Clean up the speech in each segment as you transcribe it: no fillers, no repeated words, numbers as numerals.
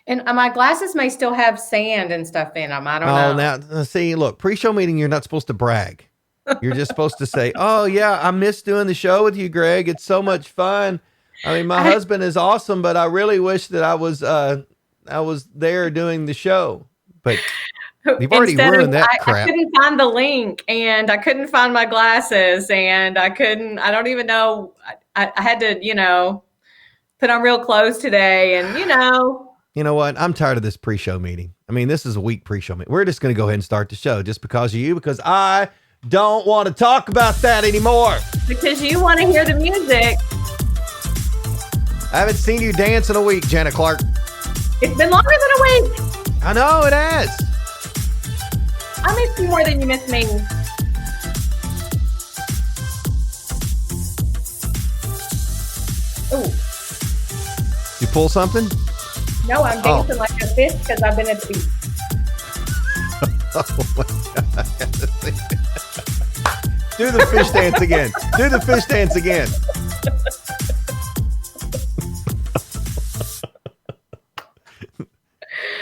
And my glasses may still have sand and stuff in them. I don't Oh, know. now see, look, pre-show meeting, you're not supposed to brag. You're just supposed to say, "Oh yeah, I miss doing the show with you, Greg. It's so much fun. I mean, my I, husband is awesome, but I really wish that I was there doing the show." But you've already instead of, ruined that I crap. couldn't find the link and I couldn't find my glasses and I don't even know. I had to, put on real clothes today and, You know what? I'm tired of this pre-show meeting. I mean, this is a weak pre-show meeting. We're just going to go ahead and start the show just because of you, because I don't want to talk about that anymore. because you want to hear the music. I haven't seen you dance in a week, Janet Clark. It's been longer than a week. I know it has. I miss you more than you miss me. Ooh. You pull something? No, I'm dancing like a fish because I've been at the beach. Oh my God. Do the fish dance again. Do the fish dance again.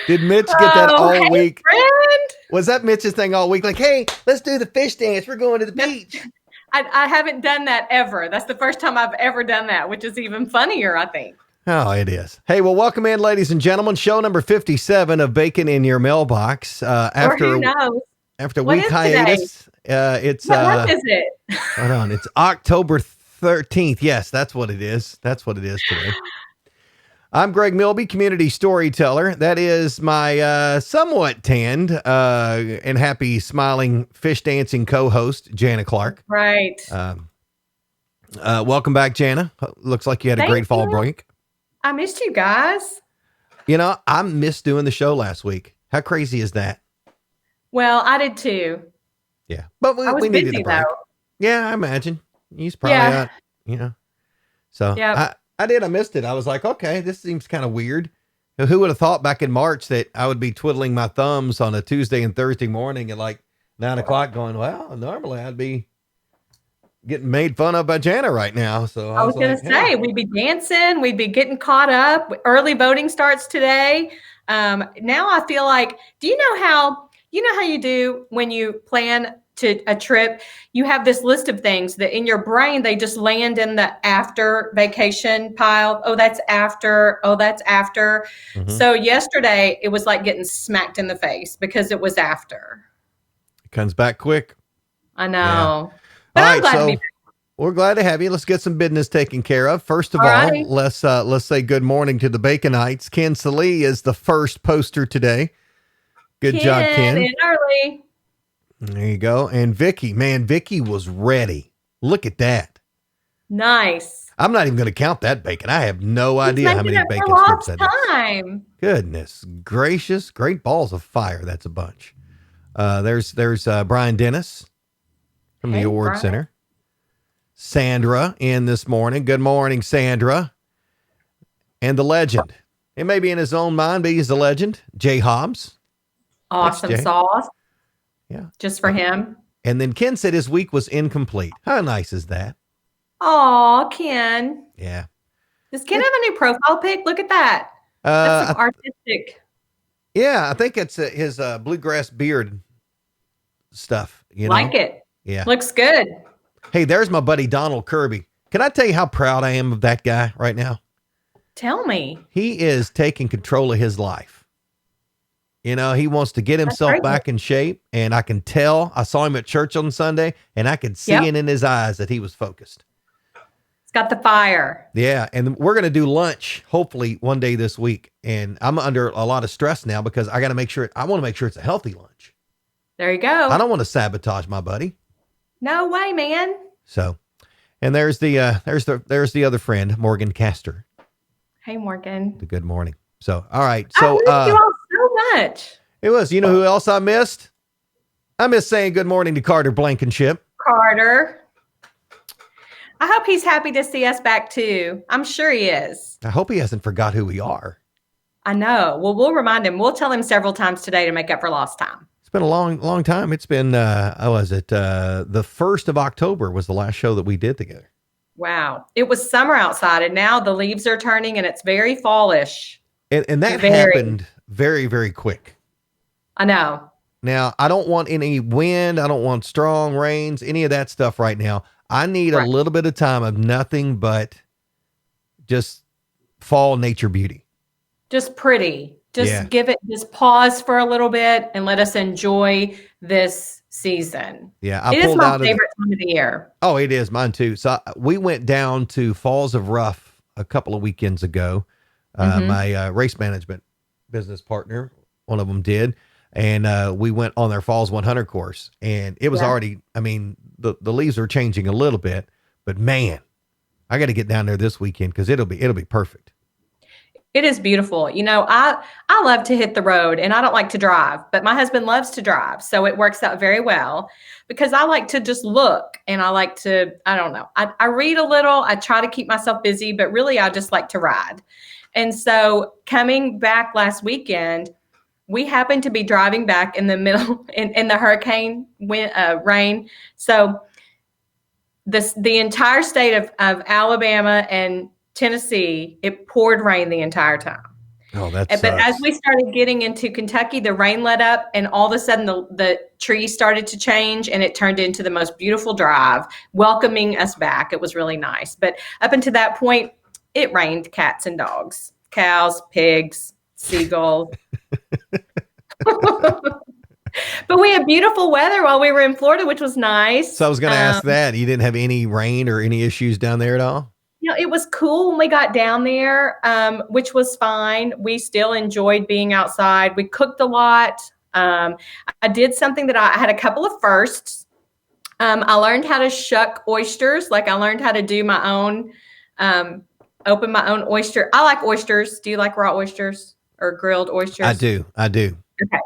Did Mitch get that all week? Friend. Was that Mitch's thing all week? Like, hey, let's do the fish dance. We're going to the beach. I haven't done that ever. That's the first time I've ever done that, which is even funnier, I think. Oh, it is. Hey, well, welcome in, ladies and gentlemen. Show number 57 of Bacon in Your Mailbox. Or who knows? After What week is hiatus, it's what month is it? hold on, it's October 13th. Yes, that's what it is. That's what it is today. I'm Greg Milby, community storyteller. That is my somewhat tanned and happy, smiling, fish dancing co-host, Jana Clark. Right. Welcome back, Jana. Looks like you had a great fall break. I missed you guys. You know, I missed doing the show last week. How crazy is that? Well, I did too. Yeah, but we needed a break. Though. Yeah, I imagine he's probably out. You know, so yep. I did. I missed it. I was like, okay, this seems kind of weird. Who would have thought back in March that I would be twiddling my thumbs on a Tuesday and Thursday morning at like 9 o'clock, going, well, normally I'd be getting made fun of by Jana right now. So I was going to say, we'd be dancing, we'd be getting caught up. Early voting starts today. Now I feel like, do you know how you do when you plan a trip? You have this list of things that in your brain, they just land in the after vacation pile. Oh, that's after. Oh, that's after. Mm-hmm. So yesterday it was like getting smacked in the face because it was after. It comes back quick. I know. Yeah. But I'm glad to be back. We're glad to have you. Let's get some business taken care of. First of all, let's say good morning to the Baconites. Ken Salee is the first poster today. Good job, Ken. In early. There you go. And Vicky, man, Vicky was ready. Look at that. Nice. I'm not even going to count that bacon. I have no idea how many bacon strips that is. Goodness gracious. Great balls of fire. That's a bunch. There's Brian Dennis from the Award Center. Sandra in this morning. Good morning, Sandra. And the legend. It may be in his own mind, but he's the legend. Jay Hobbs. Awesome sauce. Yeah. Just for him. And then Ken said his week was incomplete. How nice is that? Aw, Ken. Yeah. Does Ken have a new profile pic? Look at that. That's some artistic. Yeah, I think it's his bluegrass beard stuff. You know? Like it. Yeah. Looks good. Hey, there's my buddy Donald Kirby. Can I tell you how proud I am of that guy right now? Tell me. He is taking control of his life. You know, he wants to get himself back in shape, and I can tell. I saw him at church on Sunday, and I could see it in his eyes that he was focused. It's got the fire. Yeah, and we're going to do lunch, hopefully, one day this week, and I'm under a lot of stress now because I want to make sure it's a healthy lunch. There you go. I don't want to sabotage my buddy. No way, man. So, and there's the other friend, Morgan Castor. Hey, Morgan. Good morning. So, all right. So, I miss you all so much. It was, you know who else I missed? I miss saying good morning to Carter Blankenship. Carter. I hope he's happy to see us back too. I'm sure he is. I hope he hasn't forgot who we are. I know. Well, we'll remind him. We'll tell him several times today to make up for lost time. It's been a long time. It's been, the 1st of October was the last show that we did together. Wow. It was summer outside and now the leaves are turning and it's very fallish. And that happened very, very quick. I know. Now, I don't want any wind. I don't want strong rains, any of that stuff right now. I need a little bit of time of nothing but just fall nature beauty. Just pretty. Just pause for a little bit and let us enjoy this season. Yeah. It is my favorite time of the year. Oh, it is mine too. So we went down to Falls of Rough a couple of weekends ago. My race management business partner, one of them did. And we went on their Falls 100 course, and it was already, I mean, the leaves are changing a little bit, but man, I got to get down there this weekend because it'll be perfect. It is beautiful. You know, I love to hit the road, and I don't like to drive, but my husband loves to drive. So it works out very well because I like to just look, and I like to, I don't know. I read a little, I try to keep myself busy, but really I just like to ride. And so coming back last weekend, we happened to be driving back in the middle in the hurricane rain. So the entire state of Alabama and Tennessee, it poured rain the entire time. Oh, that sucks. But as we started getting into Kentucky, the rain let up, and all of a sudden the trees started to change, and it turned into the most beautiful drive, welcoming us back. It was really nice. But up until that point, it rained cats and dogs, cows, pigs, seagulls. But we had beautiful weather while we were in Florida, which was nice. So I was going to ask that. You didn't have any rain or any issues down there at all? You know, it was cool when we got down there, which was fine. We still enjoyed being outside. We cooked a lot. I did something that I had a couple of firsts. I learned how to shuck oysters. Like I learned how to do my own, open my own oyster. I like oysters. Do you like raw oysters or grilled oysters? I do. Okay.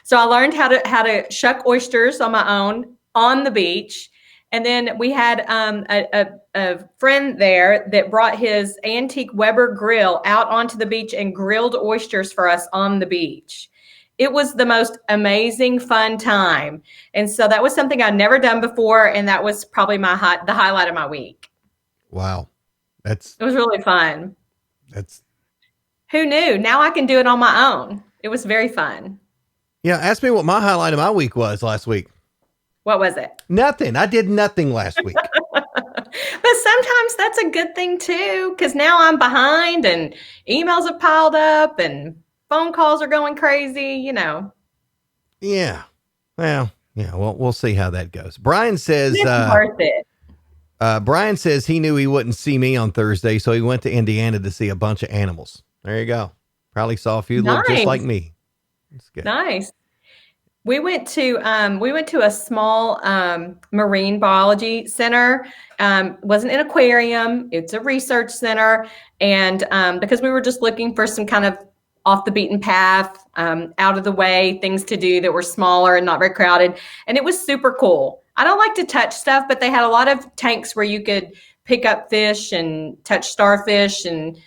So I learned how to shuck oysters on my own on the beach. And then we had a friend there that brought his antique Weber grill out onto the beach and grilled oysters for us on the beach. It was the most amazing, fun time. And so that was something I'd never done before. And that was probably the highlight of my week. Wow. It was really fun. Who knew? Now I can do it on my own. It was very fun. Yeah. Ask me what my highlight of my week was last week. What was it? Nothing. I did nothing last week. But sometimes that's a good thing too, because now I'm behind and emails have piled up and phone calls are going crazy, you know. Yeah. Well, yeah. Well, we'll see how that goes. Brian says, it's worth it. Brian says he knew he wouldn't see me on Thursday, so he went to Indiana to see a bunch of animals. There you go. Probably saw a few that look just like me. That's good. Nice. We went to a small marine biology center. Wasn't an aquarium. It's a research center. And because we were just looking for some kind of off the beaten path, out of the way things to do that were smaller and not very crowded. And it was super cool. I don't like to touch stuff, but they had a lot of tanks where you could pick up fish and touch starfish and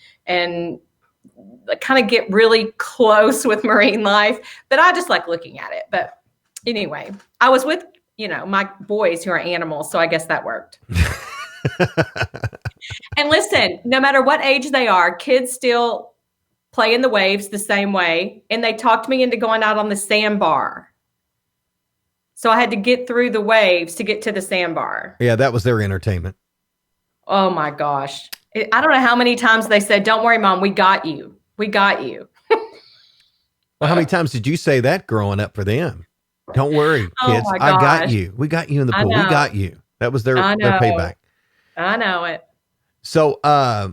kind of get really close with marine life, but I just like looking at it. But anyway, I was with, my boys who are animals. So I guess that worked. And listen, no matter what age they are, kids still play in the waves the same way. And they talked me into going out on the sandbar. So I had to get through the waves to get to the sandbar. Yeah, that was their entertainment. Oh my gosh. I don't know how many times they said, "Don't worry, Mom, we got you. We got you." Well, how many times did you say that growing up for them? Don't worry, kids. I got you. We got you in the pool. We got you. That was their payback. I know it. So I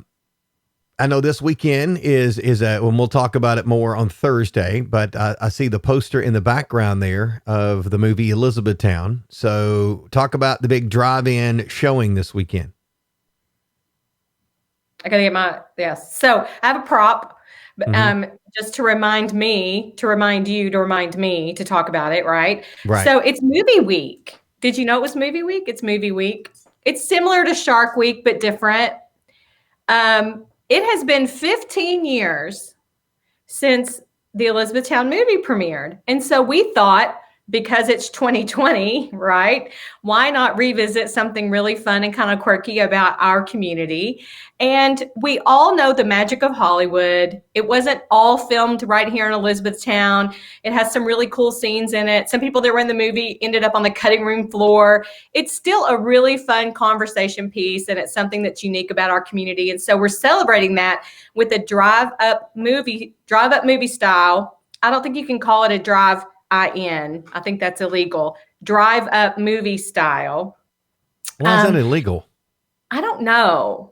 know this weekend is and we'll talk about it more on Thursday, but I see the poster in the background there of the movie Elizabethtown. So talk about the big drive-in showing this weekend. I got to get yes. So I have a prop, just to remind me, to remind you, to remind me to talk about it. Right. So it's movie week. Did you know it was movie week? It's movie week. It's similar to Shark Week, but different. It has been 15 years since the Elizabethtown movie premiered. And so we thought because it's 2020, right? Why not revisit something really fun and kind of quirky about our community? And we all know the magic of Hollywood. It wasn't all filmed right here in Elizabethtown. It has some really cool scenes in it. Some people that were in the movie ended up on the cutting room floor. It's still a really fun conversation piece, and it's something that's unique about our community. And so we're celebrating that with a drive-up movie style. I don't think you can call it a drive-in. I think that's illegal. Drive-up movie style. Why is that illegal? I don't know.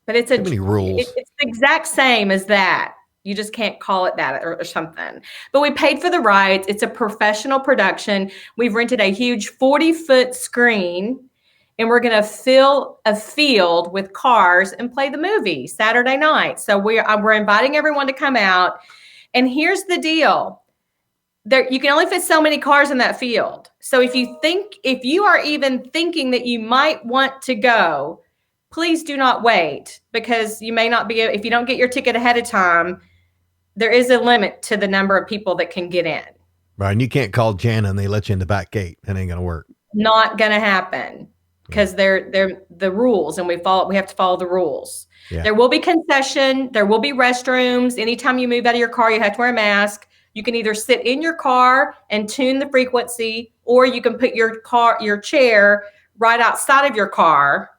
But it's too many rules. It's the exact same as that. You just can't call it that or something. But we paid for the rights. It's a professional production. We've rented a huge 40-foot screen, and we're going to fill a field with cars and play the movie Saturday night. So we're inviting everyone to come out. And here's the deal. You can only fit so many cars in that field. So if you are even thinking that you might want to go, please do not wait, because you may not be, if you don't get your ticket ahead of time, there is a limit to the number of people that can get in. Right. And you can't call Jana and they let you in the back gate. That ain't going to work. Not going to happen, because they're the rules, and we have to follow the rules. Yeah. There will be concession. There will be restrooms. Anytime you move out of your car, you have to wear a mask. You can either sit in your car and tune the frequency, or you can put your chair right outside of your car,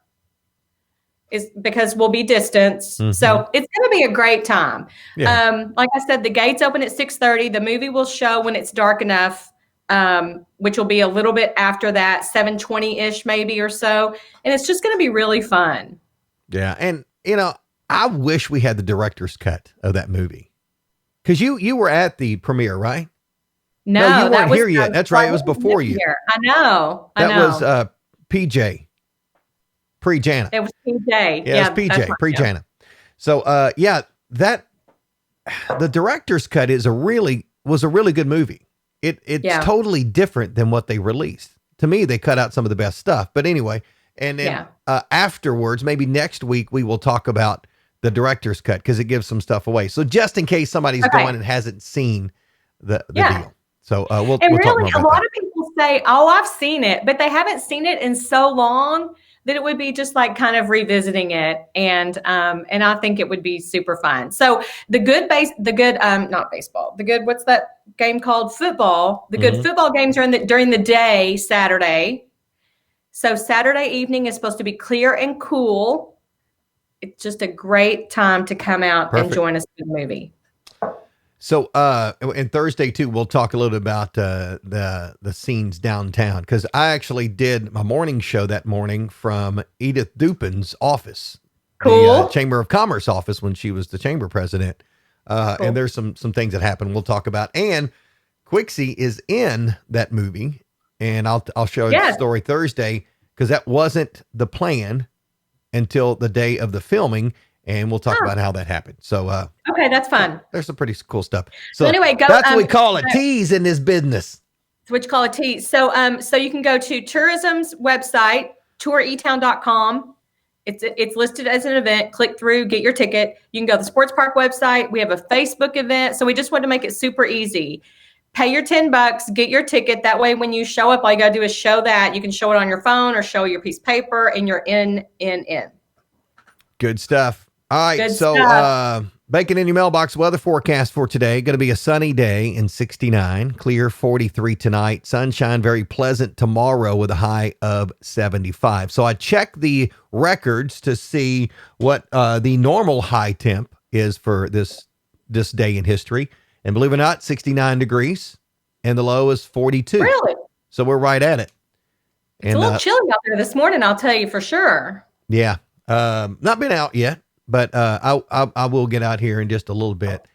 because we'll be distanced. Mm-hmm. So it's going to be a great time. Yeah. Like I said, the gates open at 6:30. The movie will show when it's dark enough, which will be a little bit after that, 7:20-ish maybe or so. And it's just going to be really fun. Yeah. And, I wish we had the director's cut of that movie. Because you were at the premiere, right? No, you weren't here yet. That's right. It was before you. I know. That was PJ. Pre-Jana. It was PJ. Yeah, it was PJ. Pre-Jana. So, the director's cut was a really good movie. It's totally different than what they released. To me, they cut out some of the best stuff. But anyway, and then afterwards, maybe next week, we will talk about the director's cut, because it gives some stuff away. So just in case somebody's going and hasn't seen the deal. So we'll really, talk more about a lot of people say, "Oh, I've seen it," but they haven't seen it in so long that it would be just like kind of revisiting it. And I think it would be super fun. So what's that game called? Football. The good football games are during the day, Saturday. So Saturday evening is supposed to be clear and cool. It's just a great time to come out and join us for the movie. So, and Thursday too, we'll talk a little bit about the scenes downtown, because I actually did my morning show that morning from Edith Dupin's office, the Chamber of Commerce office, when she was the chamber president. Cool. And there's some things that happened we'll talk about. And Quixie is in that movie, and I'll show you the story Thursday, because that wasn't the plan until the day of the filming, and we'll talk about how that happened. So, okay, that's fun. There's some pretty cool stuff. So anyway, that's what we call a tease in this business. That's what you call a tease. So, so you can go to tourism's website, touretown.com. It's listed as an event. Click through, get your ticket. You can go to the Sports Park website. We have a Facebook event. So we just wanted to make it super easy. Pay your $10, get your ticket. That way, when you show up, all you got to do is show that. You can show it on your phone or show your piece of paper, and you're in. Good stuff. All right. Bacon in your mailbox weather forecast for today. Going to be a sunny day in 69, clear 43 tonight, sunshine, very pleasant tomorrow with a high of 75. So I checked the records to see what the normal high temp is for this day in history. And believe it or not, 69 degrees, and the low is 42. Really? So we're right at it. It's a little chilly out there this morning, I'll tell you for sure. Yeah. Not been out yet, but I will get out here in just a little bit.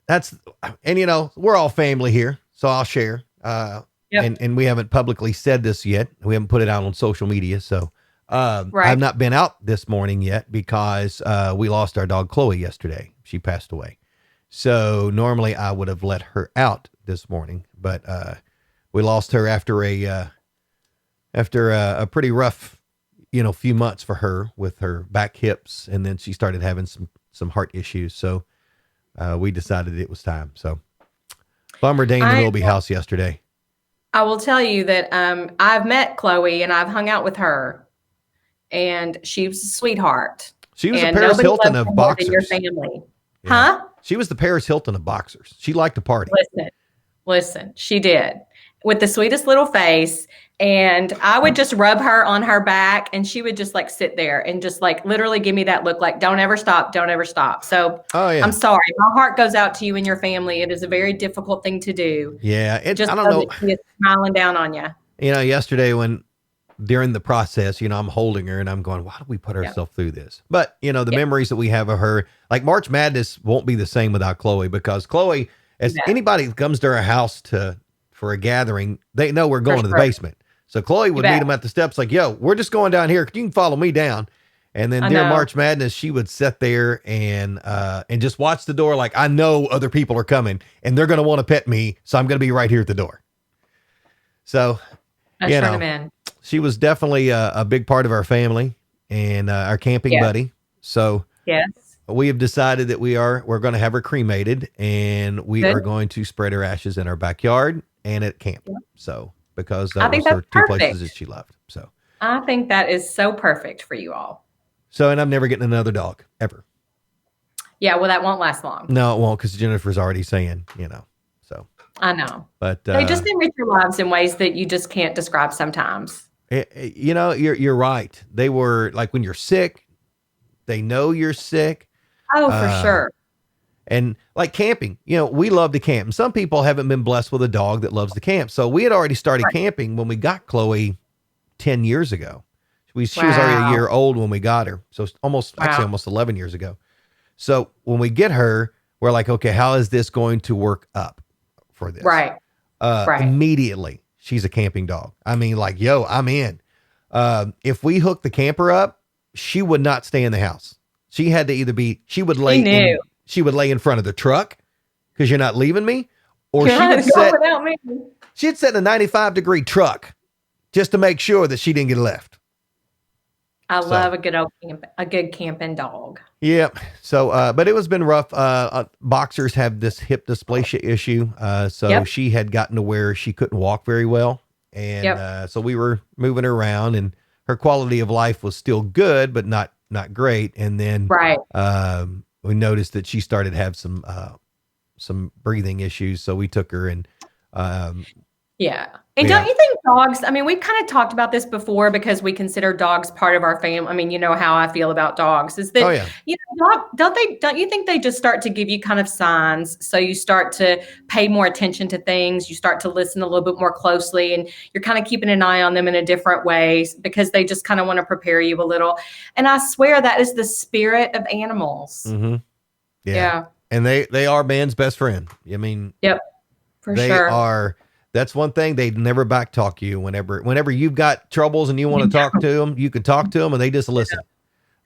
And we're all family here, so I'll share. And we haven't publicly said this yet. We haven't put it out on social media. So I've not been out this morning yet, because we lost our dog Chloe yesterday. She passed away. So normally I would have let her out this morning, but we lost her after a pretty rough, few months for her with her back, hips, and then she started having some heart issues. So we decided it was time. So Bummer day in the Willoughby house yesterday. I will tell you that I've met Chloe and I've hung out with her, and she was a sweetheart. She was and a Paris Hilton of boxers. Your family, yeah. Huh? She was the Paris Hilton of boxers. She liked to party. Listen, she did, with the sweetest little face. And I would just rub her on her back, and she would just like sit there and just like literally give me that look like, don't ever stop, don't ever stop. So I'm sorry. My heart goes out to you and your family. It is a very difficult thing to do. Yeah. I don't know. She is smiling down on you. Yesterday during the process, I'm holding her and I'm going, why do we put ourselves through this? But, the memories that we have of her, like March Madness won't be the same without Chloe, because Chloe, as anybody that comes to our house for a gathering, they know we're going to the basement. So Chloe would meet them at the steps like, yo, we're just going down here. You can follow me down. And then during March Madness, she would sit there and just watch the door. Like, I know other people are coming and they're going to want to pet me. So I'm going to be right here at the door. So, she was definitely a big part of our family and our camping buddy. So we have decided that we're going to have her cremated, and we are going to spread her ashes in our backyard and at camp. Yep. So, because that was her two places that she loved. So I think that is so perfect for you all. So, and I'm never getting another dog ever. Yeah. Well, that won't last long. No, it won't. Cause Jennifer's already saying, so. I know, but they just enrich your lives in ways that you just can't describe sometimes. You're right. They were like, when you're sick, they know you're sick. Oh, for sure. And like camping, we love to camp. And some people haven't been blessed with a dog that loves to camp. So we had already started camping when we got Chloe 10 years ago. She was already a year old when we got her. So almost 11 years ago. So when we get her, we're like, okay, how is this going to work up for this? Right. Immediately, she's a camping dog. I mean, like, yo, I'm in. If we hooked the camper up, she would not stay in the house. She had to either she would lay in front of the truck because you're not leaving me, or she'd sit in a 95-degree truck just to make sure that she didn't get left. I love a good camping dog. Yeah. So, but it was been rough. Boxers have this hip dysplasia issue. So she had gotten to where she couldn't walk very well. And so we were moving her around, and her quality of life was still good, but not great. And then we noticed that she started to have some breathing issues. So we took her and And don't you think dogs, I mean, we've kind of talked about this before because we consider dogs part of our family. I mean, you know how I feel about dogs is that, don't you think they just start to give you kind of signs? So you start to pay more attention to things. You start to listen a little bit more closely, and you're kind of keeping an eye on them in a different way because they just kind of want to prepare you a little. And I swear that is the spirit of animals. Mm-hmm. Yeah. And they are man's best friend. I mean, for they sure. are. That's one thing. They'd never backtalk you whenever you've got troubles and you want to talk to them, you can talk to them and they just listen.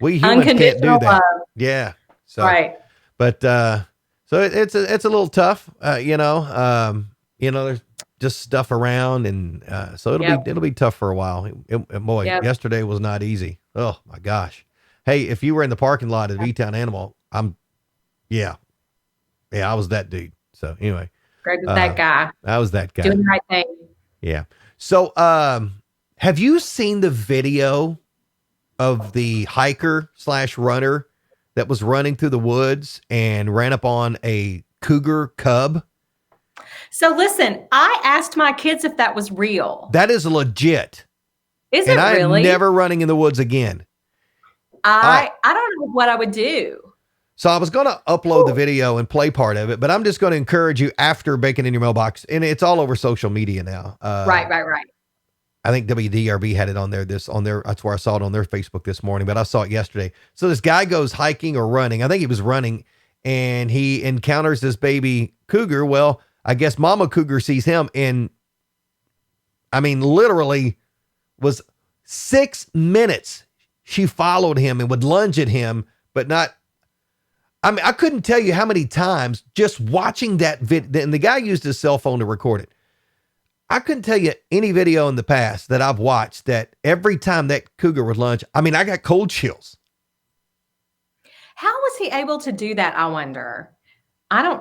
We humans can't do that. Yeah. So, but, so it's a little tough, there's just stuff around, and, so it'll be tough for a while. Yesterday was not easy. Oh my gosh. Hey, if you were in the parking lot at V-Town Animal, I was that dude. So anyway. Greg was that guy. I was that guy. Doing the right thing. Yeah. So, have you seen the video of the hiker/runner that was running through the woods and ran up on a cougar cub? So listen, I asked my kids if that was real. That is legit. Is it really? I'm never running in the woods again. I don't know what I would do. So I was going to upload the video and play part of it, but I'm just going to encourage you after Bacon in Your Mailbox, and it's all over social media now. Right. I think WDRB had it on there. That's where I saw it on their Facebook this morning, but I saw it yesterday. So this guy goes hiking or running. I think he was running, and he encounters this baby cougar. Well, I guess Mama Cougar sees him, and I mean, literally was 6 minutes. She followed him and would lunge at him, but not. I mean, I couldn't tell you how many times just watching that video, and the guy used his cell phone to record it. I couldn't tell you any video in the past that I've watched that every time that cougar would lunge, I mean, I got cold chills. How was he able to do that? I wonder. I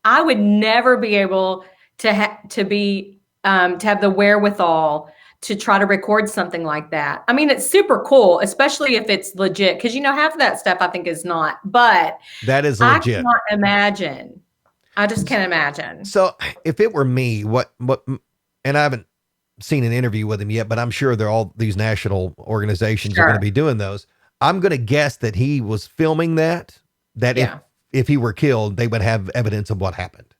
I would never be able to have the wherewithal to try to record something like that. I mean, it's super cool, especially if it's legit, because half of that stuff I think is not. But that is I legit. cannot imagine. I just can't imagine. So if it were me, what, and I haven't seen an interview with him yet, but I'm sure they're all these national organizations are going to be doing those. I'm going to guess that he was filming that if he were killed, they would have evidence of what happened.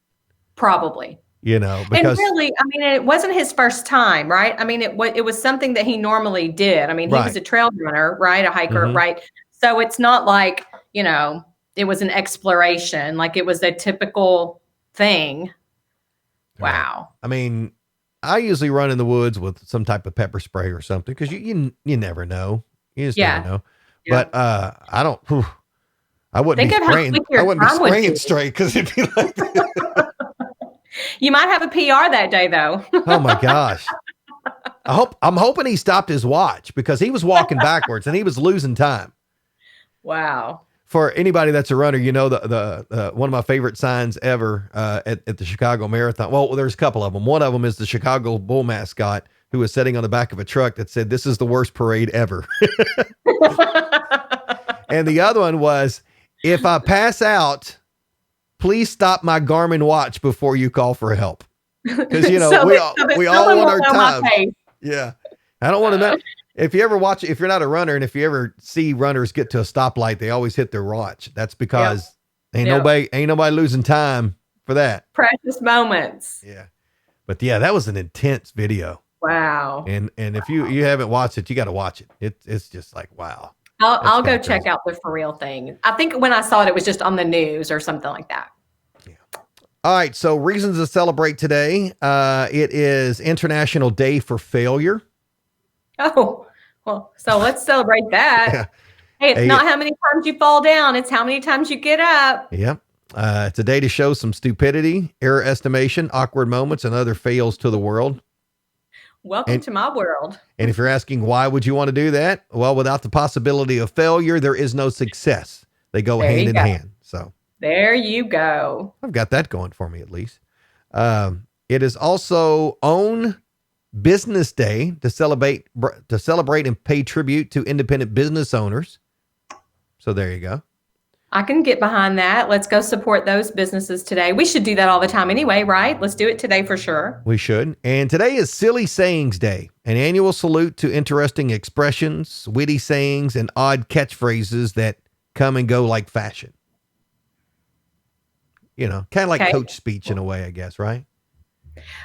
Probably. Because and really, I mean, it wasn't his first time, right? I mean, it was something that he normally did. I mean, he was a trail runner, right? A hiker, right? So it's not like, it was an exploration, like it was a typical thing. Wow. I mean, I usually run in the woods with some type of pepper spray or something because you never know. You just never know. Yeah. But I don't. I wouldn't be spraying. I wouldn't be spraying straight because it'd be like. You might have a PR that day, though. Oh my gosh! I'm hoping he stopped his watch because he was walking backwards and he was losing time. Wow. For anybody that's a runner, the one of my favorite signs ever at the Chicago Marathon. Well, there's a couple of them. One of them is the Chicago Bull mascot who was sitting on the back of a truck that said, "This is the worst parade ever." And the other one was, "If I pass out, please stop my Garmin watch before you call for help." Because we all want our time. Yeah, I don't want to know. If you ever watch, if you're not a runner, and if you ever see runners get to a stoplight, they always hit their watch. That's because ain't nobody losing time for that. Precious moments. Yeah, but that was an intense video. Wow. And if you haven't watched it, you got to watch it. It's just like wow. I'll go check out the For Real thing. I think when I saw it, it was just on the news or something like that. Yeah. All right. So reasons to celebrate today. It is International Day for Failure. Oh, well, so let's celebrate that. Yeah. Hey, it's not how many times you fall down. It's how many times you get up. Yep. It's a day to show some stupidity, error estimation, awkward moments, and other fails to the world. Welcome to my world. And if you're asking, why would you want to do that? Well, without the possibility of failure, there is no success. They go hand in hand. So there you go. I've got that going for me, at least. It is also Own Business Day to celebrate and pay tribute to independent business owners. So there you go. I can get behind that. Let's go support those businesses today. We should do that all the time anyway, right? Let's do it today for sure. We should. And today is Silly Sayings Day, an annual salute to interesting expressions, witty sayings, and odd catchphrases that come and go like fashion. Kind of like coach speech in a way, I guess, right?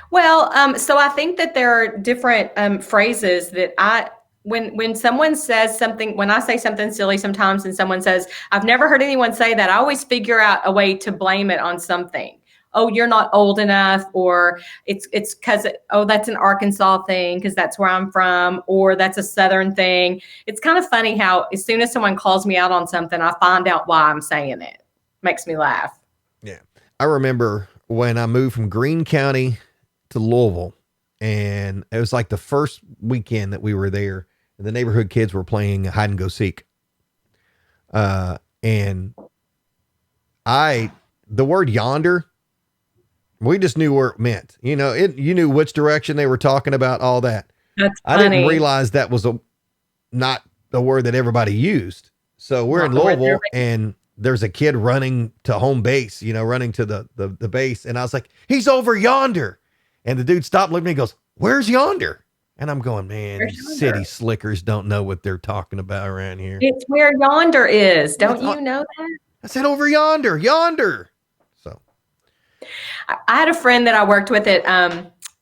Well, so I think that there are different phrases that when someone says something, when I say something silly sometimes and someone says, I've never heard anyone say that, I always figure out a way to blame it on something. Oh, you're not old enough, or it's because, that's an Arkansas thing because that's where I'm from, or that's a Southern thing. It's kind of funny how as soon as someone calls me out on something, I find out why I'm saying it. Makes me laugh. Yeah. I remember when I moved from Greene County to Louisville, and it was like the first weekend that we were there, and the neighborhood kids were playing hide and go seek. And the word yonder, we just knew where it meant, you knew which direction they were talking about, all that. That's funny. I didn't realize that was not the word that everybody used. So we're in Louisville and there's a kid running to home base, running to the base. And I was like, he's over yonder. And the dude stopped, looked at me and goes, where's yonder? And I'm going, man, these city slickers don't know what they're talking about around here. It's where yonder is. Don't you know that? I said over yonder. So I had a friend that I worked with at,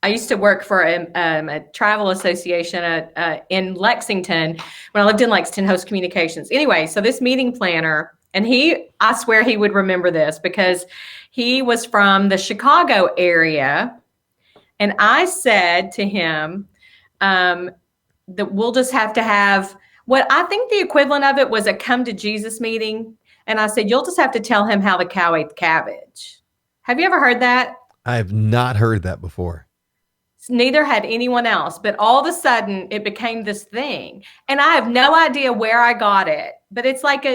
I used to work for a travel association in Lexington when I lived in Lexington, Host Communications. Anyway, so this meeting planner, and I swear he would remember this because he was from the Chicago area. And I said to him that we'll just have to have what I think the equivalent of it was a come to Jesus meeting. And I said, you'll just have to tell him how the cow ate the cabbage. Have you ever heard that? I have not heard that before. Neither had anyone else, but all of a sudden it became this thing. And I have no idea where I got it, but it's like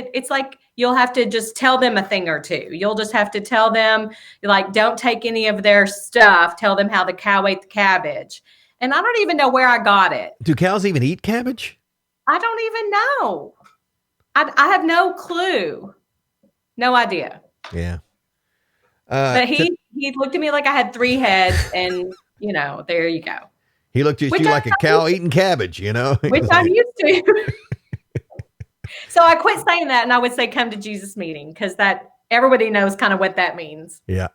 you'll have to just tell them a thing or two. You'll just have to tell them, like, don't take any of their stuff. Tell them how the cow ate the cabbage. And I don't even know where I got it. Do cows even eat cabbage? I don't even know. I have no clue. No idea. Yeah. But he looked at me like I had 3 heads, and, there you go. He looked at you like a cow eating cabbage, Which I'm used to. So I quit saying that, and I would say come to Jesus meeting, because that everybody knows kind of what that means. Yeah.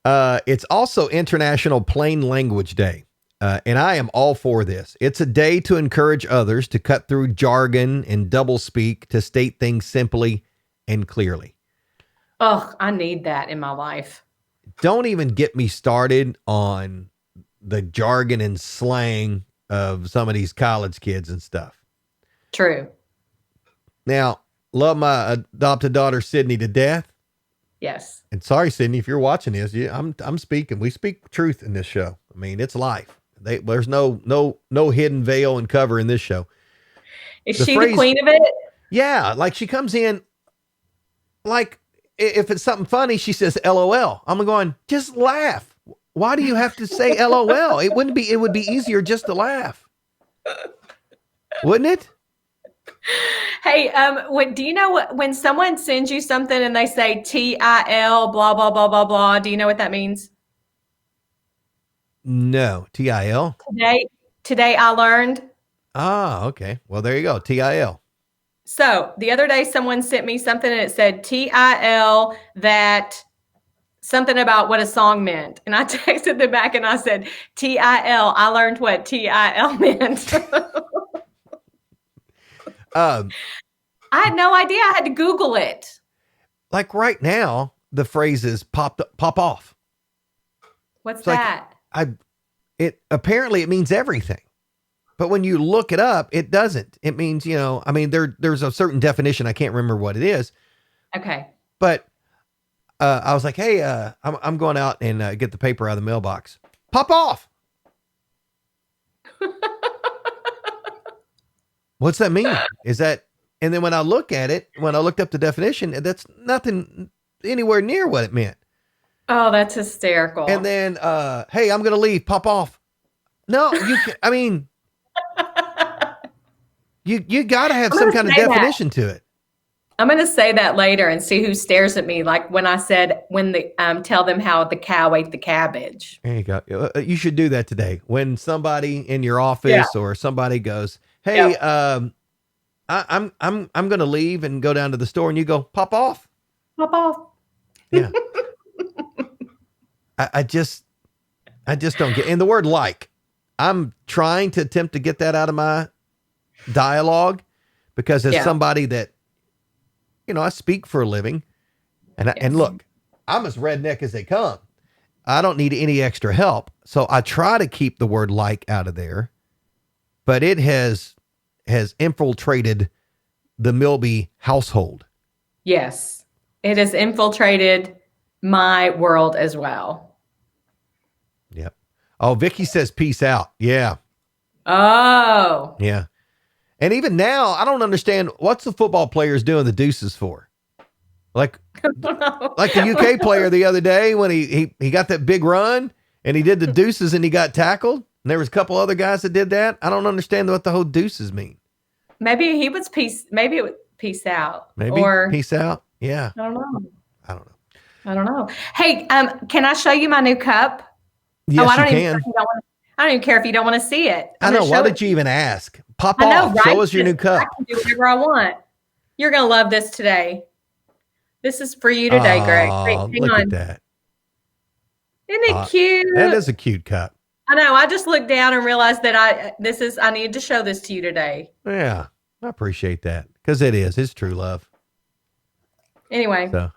It's also International Plain Language Day. And I am all for this. It's a day to encourage others to cut through jargon and doublespeak to state things simply and clearly. Oh, I need that in my life. Don't even get me started on the jargon and slang of some of these college kids and stuff. True. Now, love my adopted daughter, Sydney, to death. Yes. And sorry, Sydney, if you're watching this, I'm speaking. We speak truth in this show. I mean, it's life. There's no hidden veil and cover in this show. Is she the queen of it? Yeah. Like she comes in, like if it's something funny, she says, LOL. I'm going, just laugh. Why do you have to say LOL? It would be easier just to laugh. Wouldn't it? Hey, do you know when someone sends you something and they say TIL, blah, blah, blah, blah, blah, do you know what that means? No. TIL? Today I learned. Ah, okay. Well, there you go. TIL. So the other day someone sent me something and it said TIL, that something about what a song meant. And I texted them back and I said, TIL, I learned what TIL meant. I had no idea. I had to Google it. Like right now, the phrase is pop off. What's that? Apparently it means everything. But when you look it up, it doesn't. It means, there's a certain definition. I can't remember what it is. Okay. But I was like, hey, I'm going out and get the paper out of the mailbox. Pop off. What's that mean? And then when I looked up the definition, that's nothing anywhere near what it meant. Oh, that's hysterical. And then, hey, I'm going to leave. Pop off. No, you got to have some kind of definition to it. I'm going to say that later and see who stares at me. Like when I said, tell them how the cow ate the cabbage. There you go. You should do that today. When somebody in your office or somebody goes, hey, I'm going to leave and go down to the store, and you go, pop off. Pop off. Yeah. I just don't get, and the word like, I'm trying to attempt to get that out of my dialogue, because as somebody that, I speak for a living, and look, I'm as redneck as they come. I don't need any extra help. So I try to keep the word like out of there, but it has infiltrated the Milby household. Yes. It has infiltrated my world as well. Yep. Oh, Vicky says peace out. Yeah. Oh. Yeah. And even now, I don't understand, what's the football players doing the deuces for? Like the UK player the other day when he got that big run and he did the deuces and he got tackled. And there was a couple other guys that did that. I don't understand what the whole deuces mean. Maybe he was maybe it was peace out. Maybe peace out. Yeah. I don't know. Hey, can I show you my new cup? Yes, you can. I don't even care if you don't want to see it. I know. Why did you even ask? Pop off. Right? Show us your new cup. I can do whatever I want. You're going to love this today. This is for you today, Greg. Wait, look at that. Isn't it cute? That is a cute cup. I know. I just looked down and realized that I need to show this to you today. Yeah. I appreciate that, because it's true love. Anyway. So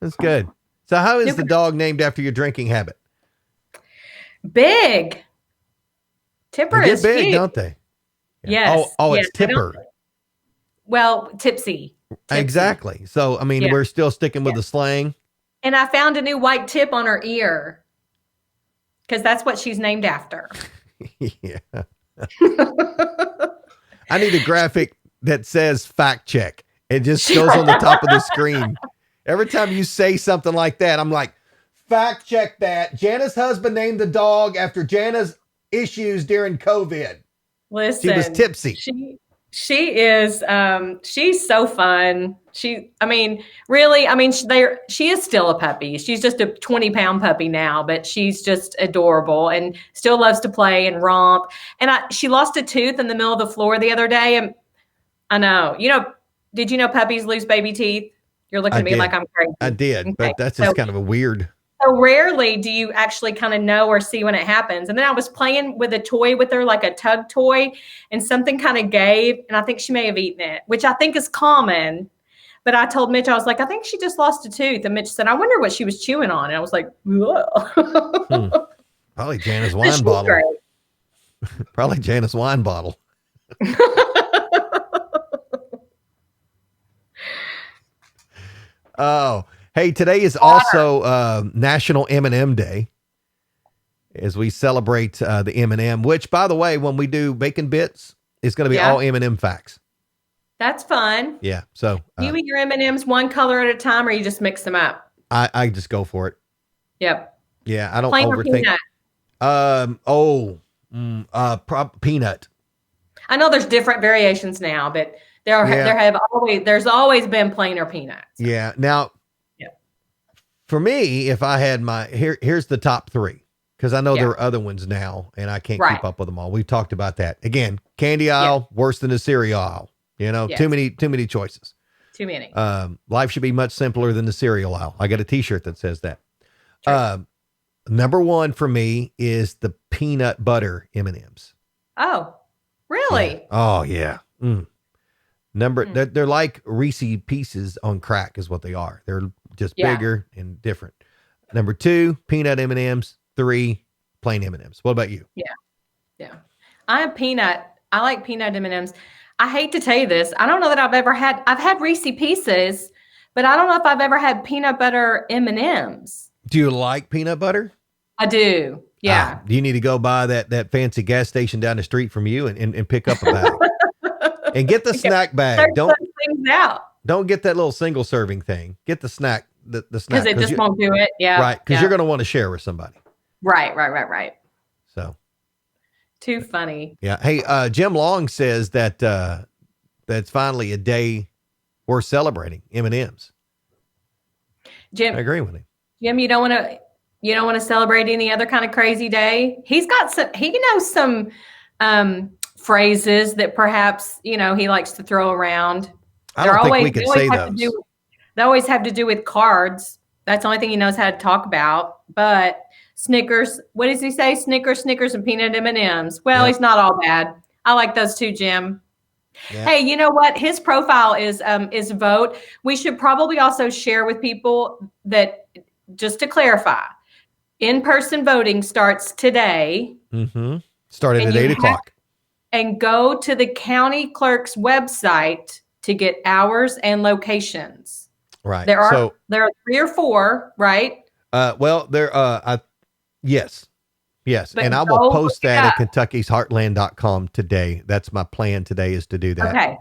that's good. So how is the dog named after your drinking habit? Big. Tipper is big, cute. Don't they? Yeah. Yes. Oh, it's Tipper. Well, tipsy. Exactly. So, we're still sticking with the slang. And I found a new white tip on her ear, because that's what she's named after. Yeah. I need a graphic that says fact check. It just goes on the top of the screen. Every time you say something like that, I'm like, fact check that. Jana's husband named the dog after Jana's issues during COVID. Listen, she was tipsy. She is, she's so fun. She is still a puppy. She's just a 20-pound puppy now, but she's just adorable and still loves to play and romp. And she lost a tooth in the middle of the floor the other day. And I know, did you know puppies lose baby teeth? You're looking at me like I'm crazy. I did, okay. But that's just kind of a weird. So rarely do you actually kind of know or see when it happens. And then I was playing with a toy with her, like a tug toy, and something kind of gave, and I think she may have eaten it, which I think is common. But I told Mitch, I was like, I think she just lost a tooth. And Mitch said, I wonder what she was chewing on. And I was like, Probably Jana's wine bottle. Probably Jana's wine bottle. Oh, hey, today is also National M&M Day as we celebrate the M&M, which, by the way, when we do Bacon Bits, it's going to be all M&M facts. That's fun. Yeah. So you eat your M&Ms one color at a time, or you just mix them up? I just go for it. Yep. Yeah, I don't Plain overthink. Peanut. I know there's different variations now, but there's always been plain or peanuts. Yeah. Now, for me, if I had here's the top three, because I know there are other ones now, and I can't keep up with them all. We've talked about that. Again, candy aisle worse than the cereal aisle. Too many choices. Too many. Life should be much simpler than the cereal aisle. I got a T-shirt that says that. Number one for me is the peanut butter M&Ms. Oh, really? Yeah. Oh yeah. They're like Reese Pieces on crack is what they are. They're just bigger and different. Number two, peanut M&Ms. 3, plain M&Ms. What about you? Yeah. I like peanut M&Ms. I hate to tell you this. I don't know that I've had Reese Pieces, but I don't know if I've ever had peanut butter M&Ms. Do you like peanut butter? I do. Yeah. You need to go by that fancy gas station down the street from you and pick up a bag. And get the snack bag. Don't get that little single serving thing. Get the snack. The snack. Because it just won't do it. Yeah. Right. Because you're going to want to share with somebody. Right. So. Too funny. Yeah. Hey, Jim Long says that that's finally a day worth celebrating, M&Ms. Jim, I agree with him. Jim, you don't want to celebrate any other kind of crazy day? He knows some phrases that perhaps, he likes to throw around. I don't think we could say those. They always have to do with cards. That's the only thing he knows how to talk about. But Snickers, what does he say? Snickers, and peanut M&Ms. Well, He's not all bad. I like those too, Jim. Yeah. Hey, you know what? His profile is vote. We should probably also share with people that, just to clarify, in-person voting starts today. Mm-hmm. Starting at 8 o'clock. And go to the county clerk's website to get hours and locations. Right. There are 3 or 4, right? Yes. But and I will post that at Kentucky'sHeartland.com today. That's my plan today, is to do that.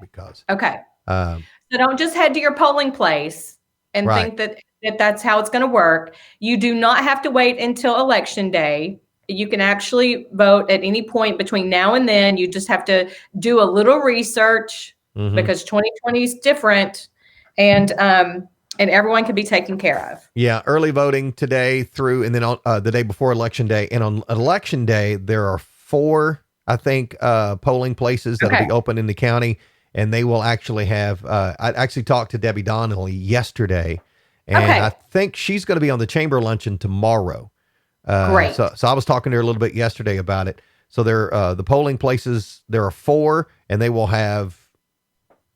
Okay. So don't just head to your polling place and think that that's how it's going to work. You do not have to wait until election day. You can actually vote at any point between now and then. You just have to do a little research because 2020 is different, and everyone can be taken care of. Yeah, early voting today through, and then on the day before election day. And on election day, there are 4, I think, polling places that will be open in the county, and they will actually have. I actually talked to Debbie Donnelly yesterday, and I think she's going to be on the chamber luncheon tomorrow. Great. So I was talking to her a little bit yesterday about it. So there, the polling places, there are 4, and they will have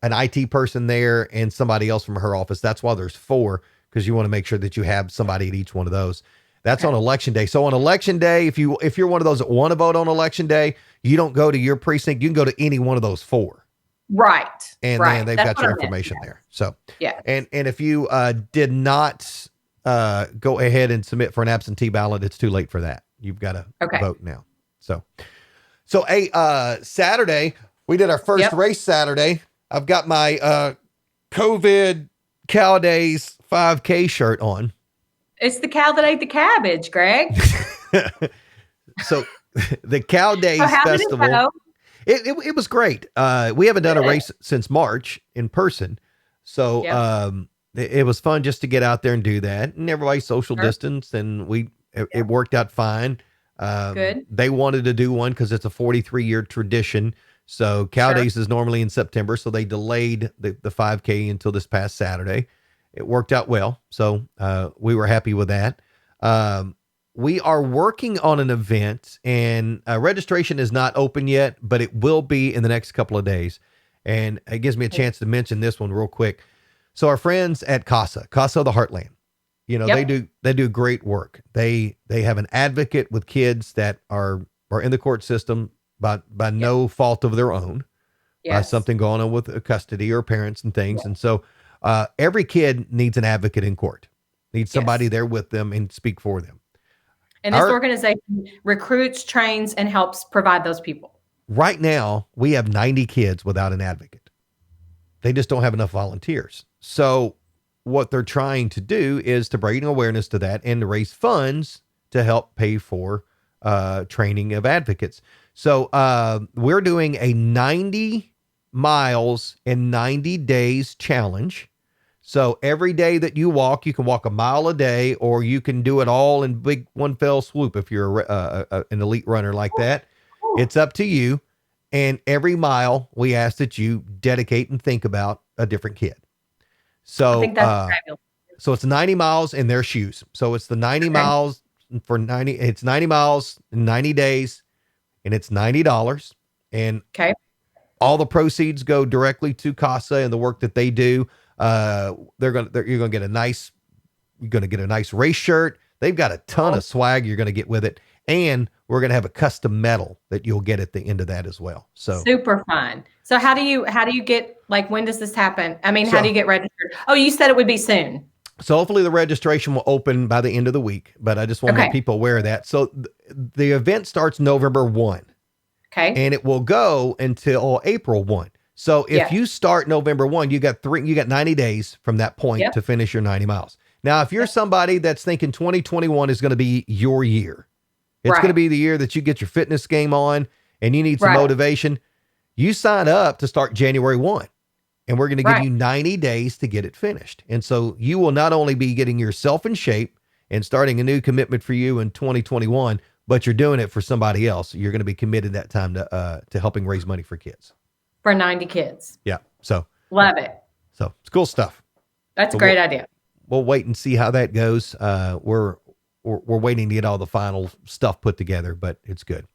an IT person there and somebody else from her office. That's why there's 4, because you want to make sure that you have somebody at each one of those. That's on election day. So on election day, if you're one of those that want to vote on eletion day, you don't go to your precinct. You can go to any one of those 4. Right. And then they've got your information there. So, and if you did not go ahead and submit for an absentee ballot, it's too late for that. You've got to vote now. So Saturday, we did our first race Saturday. I've got my COVID Cow Days 5K shirt on. It's the cow that ate the cabbage, Greg. So the Cow Days Festival. It was great. We haven't done a race since March in person. So it was fun just to get out there and do that. And everybody social distance, and it worked out fine. Good. They wanted to do one because it's a 43-year tradition. So Cow Days is normally in September, so they delayed the 5K until this past Saturday. It worked out well, so we were happy with that. We are working on an event, and registration is not open yet, but it will be in the next couple of days. And it gives me a chance to mention this one real quick. So our friends at Casa of the Heartland, they do great work. They have an advocate with kids that are in the court system by no fault of their own, by something going on with custody or parents and things. And so every kid needs an advocate in court, needs somebody there with them and speak for them. And this organization recruits, trains, and helps provide those people. Right now, we have 90 kids without an advocate. They just don't have enough volunteers. So what they're trying to do is to bring awareness to that and to raise funds to help pay for training of advocates. So we're doing a 90 miles in 90 days challenge. So every day that you can walk a mile a day, or you can do it all in one fell swoop if you're an elite runner like that. It's up to you. And every mile, we ask that you dedicate and think about a different kid. So, I think that's fabulous. So it's 90 miles in their shoes. So it's the 90 miles for 90. It's 90 miles in 90 days, and it's $90. And all the proceeds go directly to Casa and the work that they do. You're going to get a nice race shirt. They've got a ton of swag you're going to get with it. And we're going to have a custom medal that you'll get at the end of that as well. So super fun. So how do you get, like, when does this happen? I mean, how do you get registered? Oh, you said it would be soon. So hopefully the registration will open by the end of the week, but I just want to make people aware of that. So the event starts November 1. Okay. And it will go until April 1. So if you start November 1, you got 90 days from that point to finish your 90 miles. Now, if you're somebody that's thinking 2021 is going to be your year, it's going to be the year that you get your fitness game on and you need some motivation, you sign up to start January 1. And we're going to give you 90 days to get it finished. And so you will not only be getting yourself in shape and starting a new commitment for you in 2021, but you're doing it for somebody else. You're going to be committed that time to helping raise money for kids. For 90 kids. Yeah. So love it. So it's cool stuff. That's a great idea. We'll wait and see how that goes. We're waiting to get all the final stuff put together, but it's good.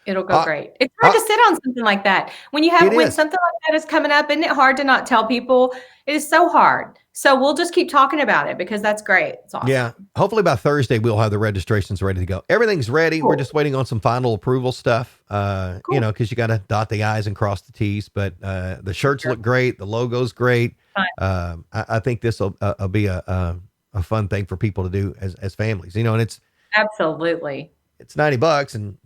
It'll go great. It's hard to sit on something like that. When something like that is coming up, isn't it hard to not tell people? It is so hard. So we'll just keep talking about it because that's great. It's awesome. Yeah. Hopefully by Thursday, we'll have the registrations ready to go. Everything's ready. Cool. We're just waiting on some final approval stuff, because you got to dot the I's and cross the T's, but the shirts look great. The logo's great. I think this will be a fun thing for people to do as families, and it's absolutely, it's $90 and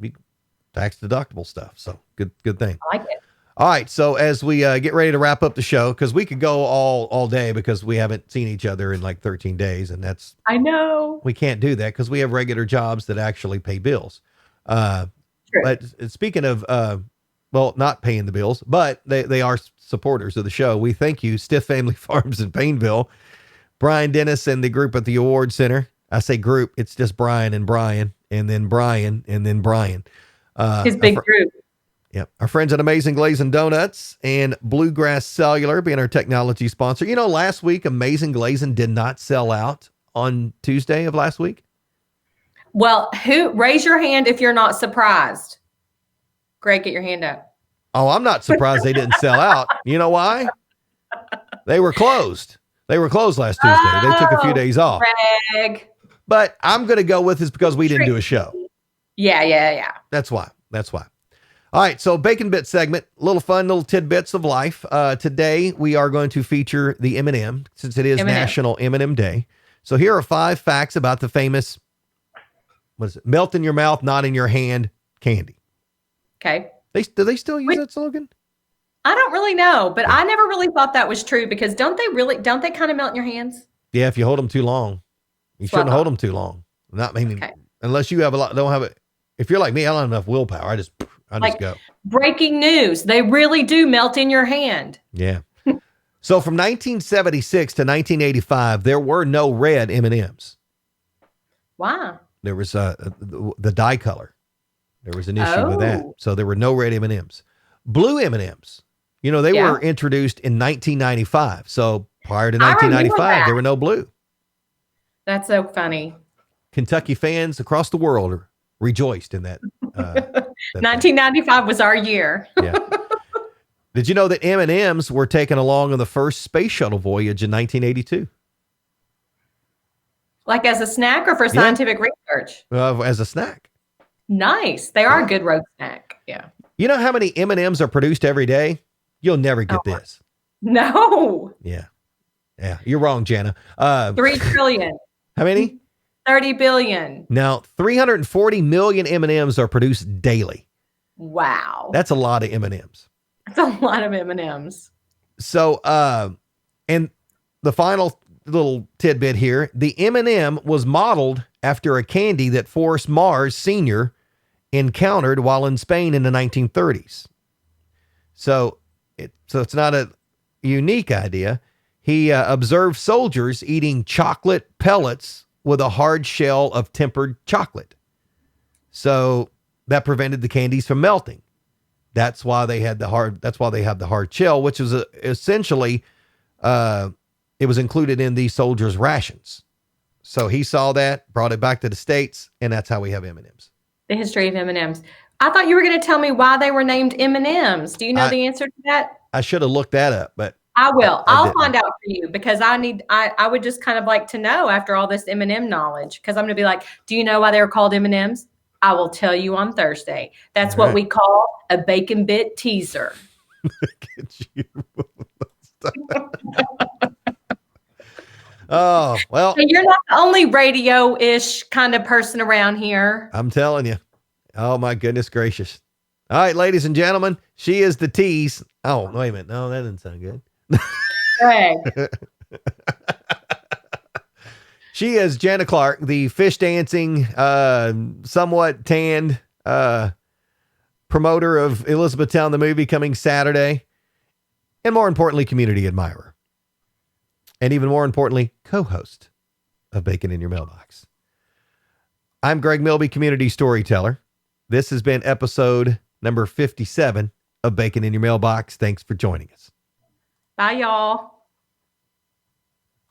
tax deductible stuff. So good thing. I like it. All right. So as we get ready to wrap up the show, because we could go all day because we haven't seen each other in like 13 days. And I know we can't do that because we have regular jobs that actually pay bills. But speaking of, not paying the bills, but they are supporters of the show. We thank you, Stiff Family Farms in Painville, Brian Dennis and the group at the Award Center. I say group, it's just Brian, and then Brian, and then Brian. His big group. Yep. Our friends at Amazing Glazing Donuts and Bluegrass Cellular being our technology sponsor. Last week, Amazing Glazing did not sell out on Tuesday of last week. Well, raise your hand if you're not surprised. Greg, get your hand up. Oh, I'm not surprised they didn't sell out. You know why? They were closed. They were closed last Tuesday. They took a few days off. Greg. But I'm going to go with this because we didn't do a show. Yeah. That's why. All right. So Bacon Bit segment, little fun, little tidbits of life. Today we are going to feature the M&M since it is National M&M Day. So here are 5 facts about the famous, melt in your mouth, not in your hand candy. Okay. Do they still use that slogan? I don't really know, but I never really thought that was true because don't they kind of melt in your hands? Yeah, if you hold them too long. You shouldn't hold them too long. Not meaning, unless you have don't have it. If you're like me, I don't have enough willpower. I just go. Breaking news. They really do melt in your hand. Yeah. So from 1976 to 1985, there were no red M&Ms. Wow. There was the dye color. There was an issue with that. So there were no red M&Ms. Blue M&Ms. You know, they were introduced in 1995. So prior to 1995, there were no blue. That's so funny. Kentucky fans across the world rejoiced in that. 1995 was our year. Yeah. Did you know that M&Ms were taken along on the first space shuttle voyage in 1982? Like as a snack or for scientific research? As a snack. Nice. They are a good road snack. Yeah. You know how many M&Ms are produced every day? You'll never get this. No. Yeah. Yeah. You're wrong, Jana. 3 trillion. How many? 30 billion. Now, 340 million M&Ms are produced daily. Wow. That's a lot of M&Ms. That's a lot of M&Ms. So, and the final little tidbit here, the M&M was modeled after a candy that Forrest Mars Sr. encountered while in Spain in the 1930s. So it's not a unique idea. He observed soldiers eating chocolate pellets with a hard shell of tempered chocolate. So that prevented the candies from melting. That's why they had the hard shell, which was essentially, it was included in these soldiers' rations. So he saw that, brought it back to the States, and that's how we have M&Ms. The history of M&Ms. I thought you were going to tell me why they were named M&Ms. Do you know the answer to that? I should have looked that up, but I will. I'll find out for you because I would just kind of like to know after all this M&M knowledge, because I'm going to be like, do you know why they were called M&Ms? I will tell you on Thursday. That's what we call a bacon bit teaser. Look at you. Oh, well. And you're not the only radio-ish kind of person around here. I'm telling you. Oh, my goodness gracious. All right, ladies and gentlemen, she is the tease. Oh, wait a minute. No, that didn't sound good. Greg. She is Jana Clark, the fish dancing, somewhat tanned promoter of Elizabethtown, the movie, coming Saturday. And more importantly, community admirer. And even more importantly, co-host of Bacon in Your Mailbox. I'm Greg Milby, community storyteller. This has been episode number 57 of Bacon in Your Mailbox. Thanks for joining us. Bye, y'all.